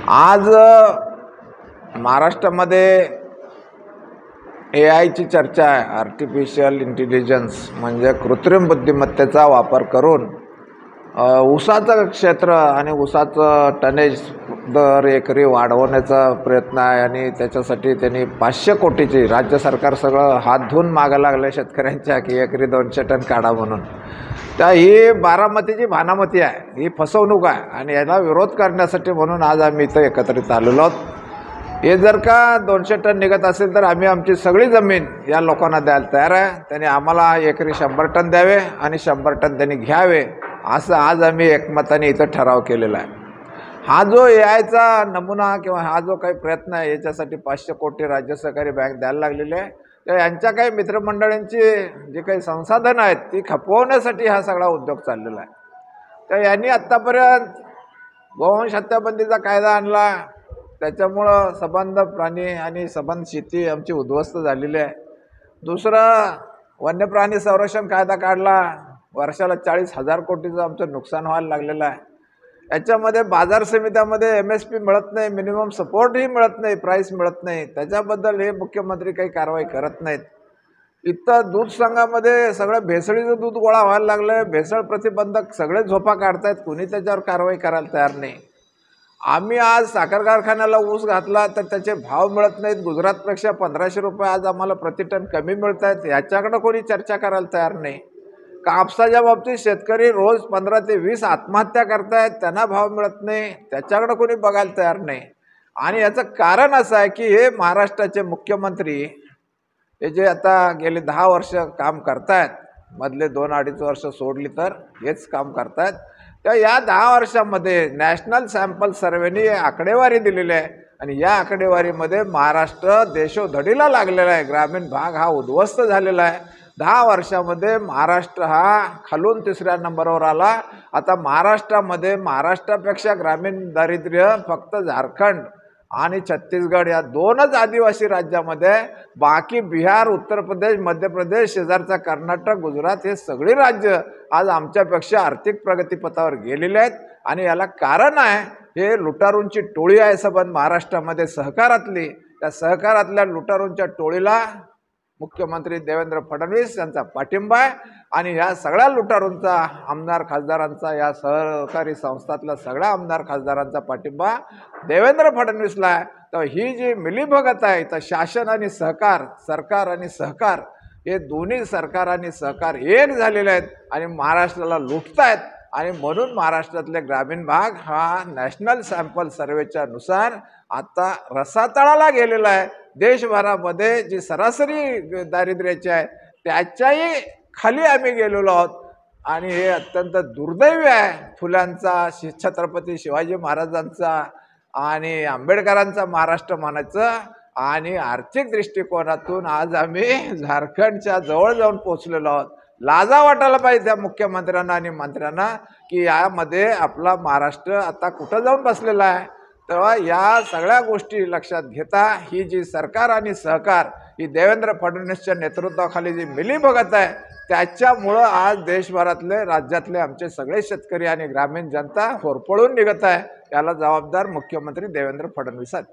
आज महाराष्ट्रामध्ये AIची चर्चा आहे। आर्टिफिशियल इंटेलिजन्स म्हणजे कृत्रिम बुद्धिमत्तेचा वापर करून ऊसाचं क्षेत्र आणि ऊसाचं टनेज दर एकरी वाढवण्याचा प्रयत्न आहे आणि त्याच्यासाठी त्यांनी 500 कोटीची राज्य सरकार सगळं हात धुवून मागं लागलं शेतकऱ्यांच्या की एकरी 200 टन काढा म्हणून। तर ही बारामतीची भानामती आहे, ही फसवणूक आहे आणि याला विरोध करण्यासाठी म्हणून आज आम्ही इथं एकत्रित आलेलो आहोत। हे जर का 200 टन निघत असेल तर आम्ही आमची सगळी जमीन या लोकांना द्यायला तयार आहे। त्यांनी आम्हाला एकरी 100 टन द्यावे आणि 100 टन त्यांनी घ्यावे असं आज आम्ही एकमताने इथं ठराव केलेला आहे। हा जो AIचा नमुना किंवा हा जो काही प्रयत्न आहे याच्यासाठी 500 कोटी राज्य सहकारी बँक द्यायला लागलेली आहे। तर यांच्या काही मित्रमंडळींची जी काही संसाधनं आहेत ती खपवण्यासाठी हा सगळा उद्योग चाललेला आहे। तर यांनी आत्तापर्यंत गोवंश हत्याबंदीचा कायदा आणला, त्याच्यामुळं सबंध प्राणी आणि सबंध शेती आमची उद्ध्वस्त झालेली आहे। दुसरं वन्यप्राणी संरक्षण कायदा काढला, वर्षाला 40,000 कोटीचं आमचं नुकसान व्हायला लागलेलं आहे। याच्यामध्ये बाजार समित्यामध्ये MSP मिळत नाही, मिनिमम सपोर्टही मिळत नाही, प्राईस मिळत नाही, त्याच्याबद्दल हे मुख्यमंत्री काही कारवाई करत नाहीत। इथं दूध संघामध्ये सगळं भेसळीचं दूध गोळा व्हायला लागलं आहे, भेसळ प्रतिबंधक सगळे झोपा काढतायत, कुणी त्याच्यावर कारवाई करायला तयार नाही। आम्ही आज साखर कारखान्याला ऊस घातला तर त्याचे भाव मिळत नाहीत, गुजरातपेक्षा 1500 रुपये आज आम्हाला प्रति टन कमी मिळत आहेत, याच्याकडं कोणी चर्चा करायला तयार नाही। कापसाच्या बाबतीत शेतकरी रोज 15 ते 20 आत्महत्या करतायत, त्यांना भाव मिळत नाही, त्याच्याकडं कोणी बघायला तयार नाही। आणि याचं कारण असं आहे की हे महाराष्ट्राचे मुख्यमंत्री हे जे आता गेले 10 वर्ष काम करतायत, मधले 2-2.5 वर्ष सोडली तर हेच काम करतायत। तर या 10 वर्षामध्ये नॅशनल सॅम्पल सर्व्हेनी आकडेवारी दिलेली आहे आणि या आकडेवारीमध्ये महाराष्ट्र देशोधडीला लागलेला आहे। ग्रामीण भाग हा उद्ध्वस्त झालेला आहे। 10 वर्षामध्ये महाराष्ट्र हा खालून 3ऱ्या नंबरवर आला। आता महाराष्ट्रामध्ये महाराष्ट्रापेक्षा ग्रामीण दारिद्र्य फक्त झारखंड आणि छत्तीसगड या 2च आदिवासी राज्यामध्ये, बाकी बिहार, उत्तर प्रदेश, मध्य प्रदेश, शेजारचा कर्नाटक, गुजरात हे सगळी राज्य आज आमच्यापेक्षा आर्थिक प्रगतीपथावर गेलेले आहेत। आणि याला कारण आहे हे लुटारूंची टोळी आहे सबंध महाराष्ट्रामध्ये सहकारातली। त्या सहकारातल्या लुटारूंच्या टोळीला मुख्यमंत्री देवेंद्र फडणवीस यांचा पाठिंबा आहे आणि या सगळ्या लुटारूंचा आमदार खासदारांचा, या सहकारी संस्थातल्या सगळ्या आमदार खासदारांचा पाठिंबा देवेंद्र फडणवीसला आहे। तर ही जी मिलीभगत आहे तर शासन आणि सहकार, सरकार आणि सहकार हे दोन्ही सरकार आणि सहकार एक झालेले आहेत आणि महाराष्ट्राला लुटतायत। आणि म्हणून महाराष्ट्रातले ग्रामीण भाग हा नॅशनल सॅम्पल सर्वेच्या नुसार आता रसातळाला गेलेला आहे। देशभरामध्ये जी सरासरी दारिद्र्याची आहे त्याच्याही खाली आम्ही गेलेलो आहोत आणि हे अत्यंत दुर्दैवी आहे। फुल्यांचा, छत्रपती शिवाजी महाराजांचा आणि आंबेडकरांचा महाराष्ट्र मानायचं आणि आर्थिक दृष्टिकोनातून आज आम्ही झारखंडच्या जवळ जाऊन पोचलेलो आहोत। लाजा वाटायला पाहिजे त्या मुख्यमंत्र्यांना आणि मंत्र्यांना की यामध्ये आपला महाराष्ट्र आता कुठं जाऊन बसलेला आहे। तेव्हा या सगळ्या गोष्टी लक्षात घेता ही जी सरकार आणि सहकार ही देवेंद्र फडणवीसच्या नेतृत्वाखाली जी मिलीभगत आहे त्याच्यामुळं आज देशभरातले, राज्यातले आमचे सगळे शेतकरी आणि ग्रामीण जनता होरपळून निघत आहे। याला जबाबदार मुख्यमंत्री देवेंद्र फडणवीस आहेत।